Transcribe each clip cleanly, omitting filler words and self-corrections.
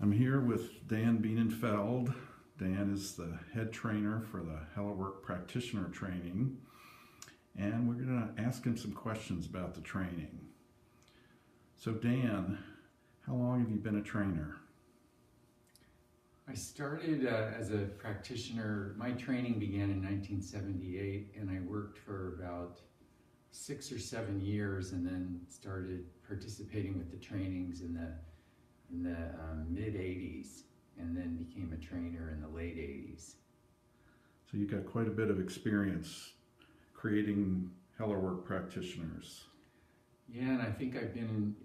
I'm here with Dan Bienenfeld. Dan is the head trainer for the Hellerwork Practitioner Training, and we're going to ask him some questions about the training. So Dan, how long have you been a trainer? I started as a practitioner. My training began in 1978, and I worked for about 6 or 7 years, and then started participating with the trainings in the mid 80s, and then became a trainer in the late 80s. So you got quite a bit of experience creating Hellerwork practitioners. Yeah, and I think I've been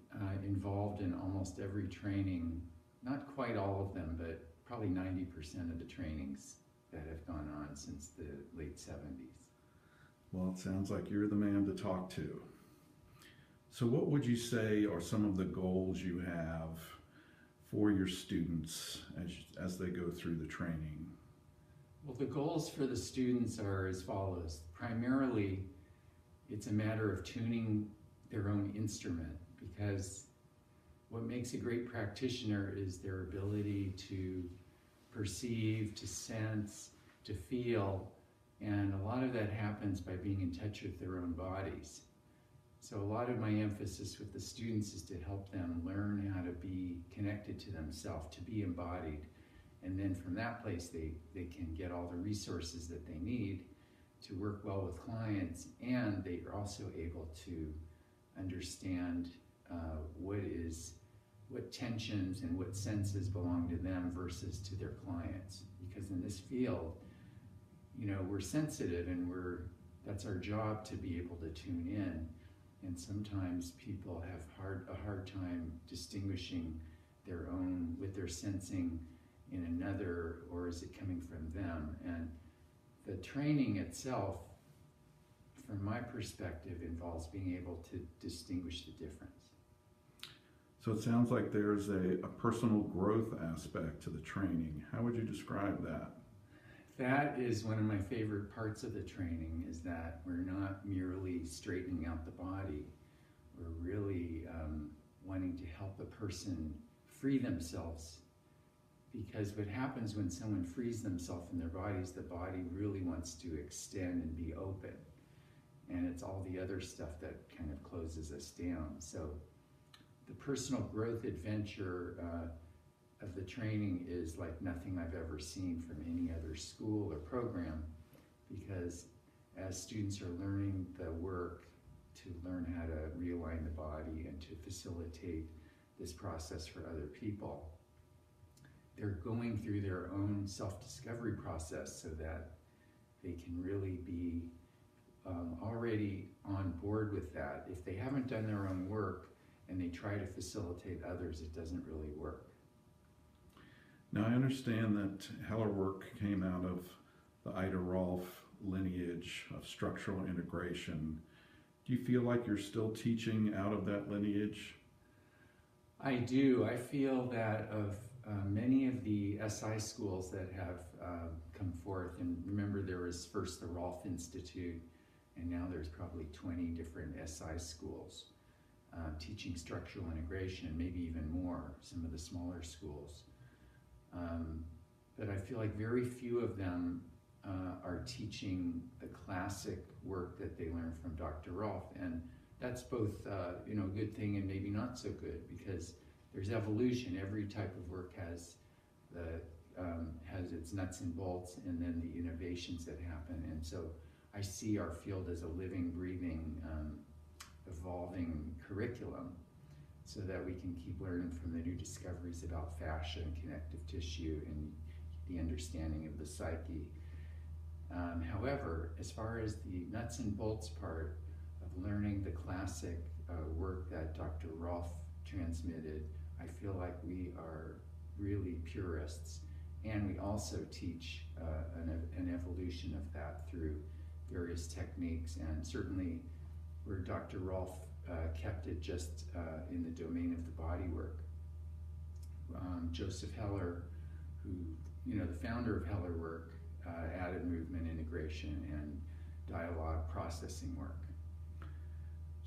involved in almost every training, not quite all of them, but probably 90% of the trainings that have gone on since the late 70s. Well, it sounds like you're the man to talk to. So what would you say are some of the goals you have for your students as they go through the training? Well, the goals for the students are as follows. Primarily, it's a matter of tuning their own instrument, because what makes a great practitioner is their ability to perceive, to sense, to feel, and a lot of that happens by being in touch with their own bodies. So a lot of my emphasis with the students is to help them learn how to be connected to themselves, to be embodied, and then from that place they can get all the resources that they need to work well with clients, and they are also able to understand what tensions and what senses belong to them versus to their clients. Because in this field, we're sensitive, and that's our job, to be able to tune in. And sometimes people have a hard time distinguishing their own, what they're sensing in another, or is it coming from them? And the training itself, from my perspective, involves being able to distinguish the difference. So it sounds like there's a personal growth aspect to the training. How would you describe that? That is one of my favorite parts of the training, is that we're not merely straightening out the body. We're really wanting to help a person free themselves, because what happens when someone frees themselves from their bodies, the body really wants to extend and be open. And it's all the other stuff that kind of closes us down. So the personal growth adventure of the training is like nothing I've ever seen from any other school or program, because as students are learning the work to learn how to realign the body and to facilitate this process for other people, they're going through their own self-discovery process so that they can really be already on board with that. If they haven't done their own work and they try to facilitate others, it doesn't really work. Now, I understand that Hellerwork came out of the Ida Rolf lineage of structural integration. Do you feel like you're still teaching out of that lineage? I do. I feel that of many of the SI schools that have come forth, and remember there was first the Rolf Institute, and now there's probably 20 different SI schools teaching structural integration, maybe even more, some of the smaller schools. But I feel like very few of them are teaching the classic work that they learned from Dr. Rolf, and that's both a good thing and maybe not so good, because there's evolution. Every type of work has its nuts and bolts, and then the innovations that happen. And so I see our field as a living, breathing, evolving curriculum, so that we can keep learning from the new discoveries about fascia and connective tissue and the understanding of the psyche. However, as far as the nuts and bolts part of learning the classic work that Dr. Rolf transmitted, I feel like we are really purists, and we also teach an evolution of that through various techniques, and certainly where Dr. Rolf kept it just in the domain of the body work. Joseph Heller, who, the founder of Hellerwork, added movement integration and dialogue processing work.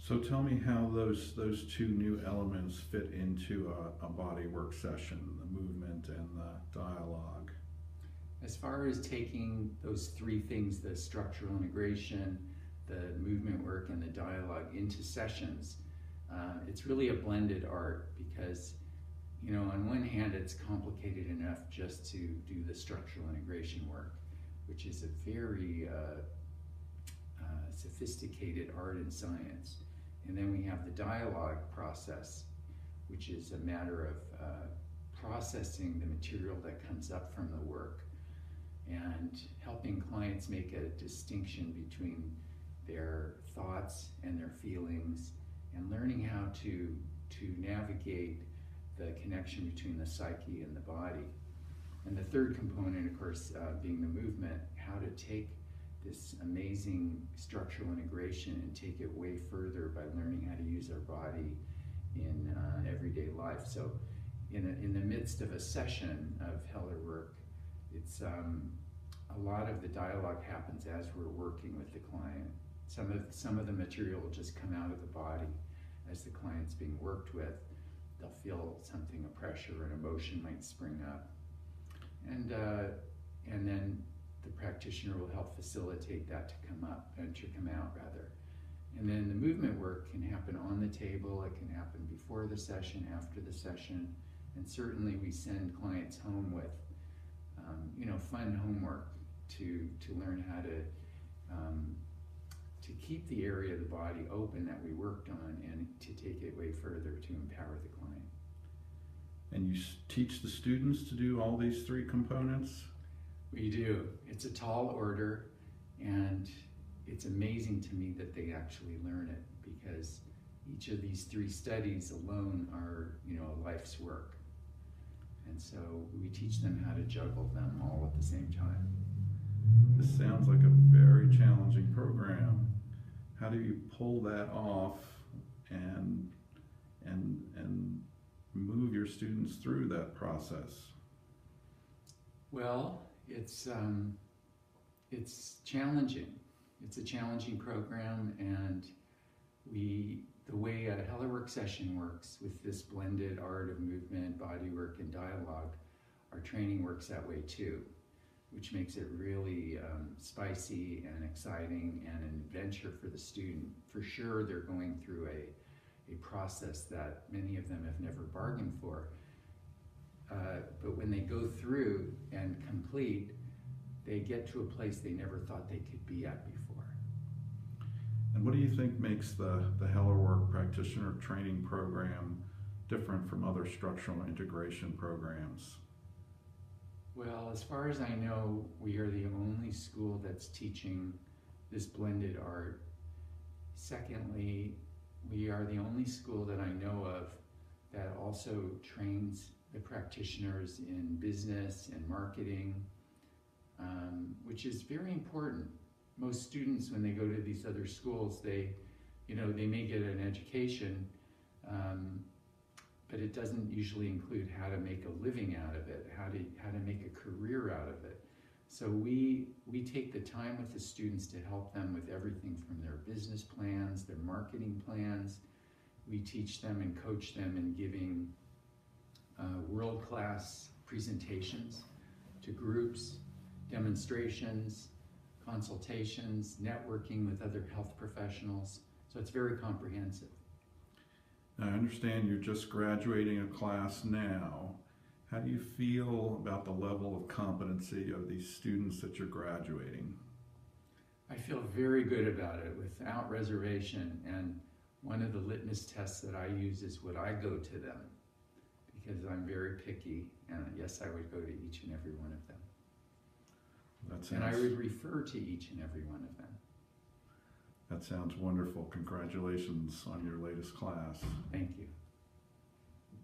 So tell me how those two new elements fit into a body work session, the movement and the dialogue. As far as taking those three things, the structural integration, the movement work, and the dialogue into sessions, it's really a blended art because, you know, on one hand, it's complicated enough just to do the structural integration work, which is a very sophisticated art and science. And then we have the dialogue process, which is a matter of processing the material that comes up from the work and helping clients make a distinction between their thoughts and their feelings and learning how to navigate the connection between the psyche and the body. And the third component, of course, being the movement, how to take this amazing structural integration and take it way further by learning how to use our body in everyday life. So in the midst of a session of Heller work, it's a lot of the dialogue happens as we're working with the client. Some of the material will just come out of the body as the client's being worked with. They'll feel something, a pressure, an emotion might spring up. And then the practitioner will help facilitate that to come up, and to come out rather. And then the movement work can happen on the table, it can happen before the session, after the session, and certainly we send clients home with fun homework to learn how to keep the area of the body open that we worked on and to take it way further to empower the client. And you teach the students to do all these three components? We do. It's a tall order, and it's amazing to me that they actually learn it, because each of these three studies alone are, a life's work. And so we teach them how to juggle them all at the same time. This sounds like a very challenging program. How do you pull that off and move your students through that process? Well, it's challenging. It's a challenging program, and the way a Heller work session works with this blended art of movement, body work, and dialogue, our training works that way too, which makes it really spicy and exciting and an adventure for the student. For sure, they're going through a process that many of them have never bargained for. But when they go through and complete, they get to a place they never thought they could be at before. And what do you think makes the Heller Work Practitioner Training Program different from other structural integration programs? Well, as far as I know, we are the only school that's teaching this blended art. Secondly, we are the only school that I know of that also trains the practitioners in business and marketing, which is very important. Most students, when they go to these other schools, they may get an education, but it doesn't usually include how to make a living out of it, how to make a career out of it. So we take the time with the students to help them with everything from their business plans, their marketing plans. We teach them and coach them in giving world-class presentations to groups, demonstrations, consultations, networking with other health professionals. So it's very comprehensive. Now, I understand you're just graduating a class now. How do you feel about the level of competency of these students that you're graduating? I feel very good about it, without reservation. And one of the litmus tests that I use is, would I go to them? Because I'm very picky, and yes, I would go to each and every one of them. And I would refer to each and every one of them. That sounds wonderful. Congratulations on your latest class. Thank you.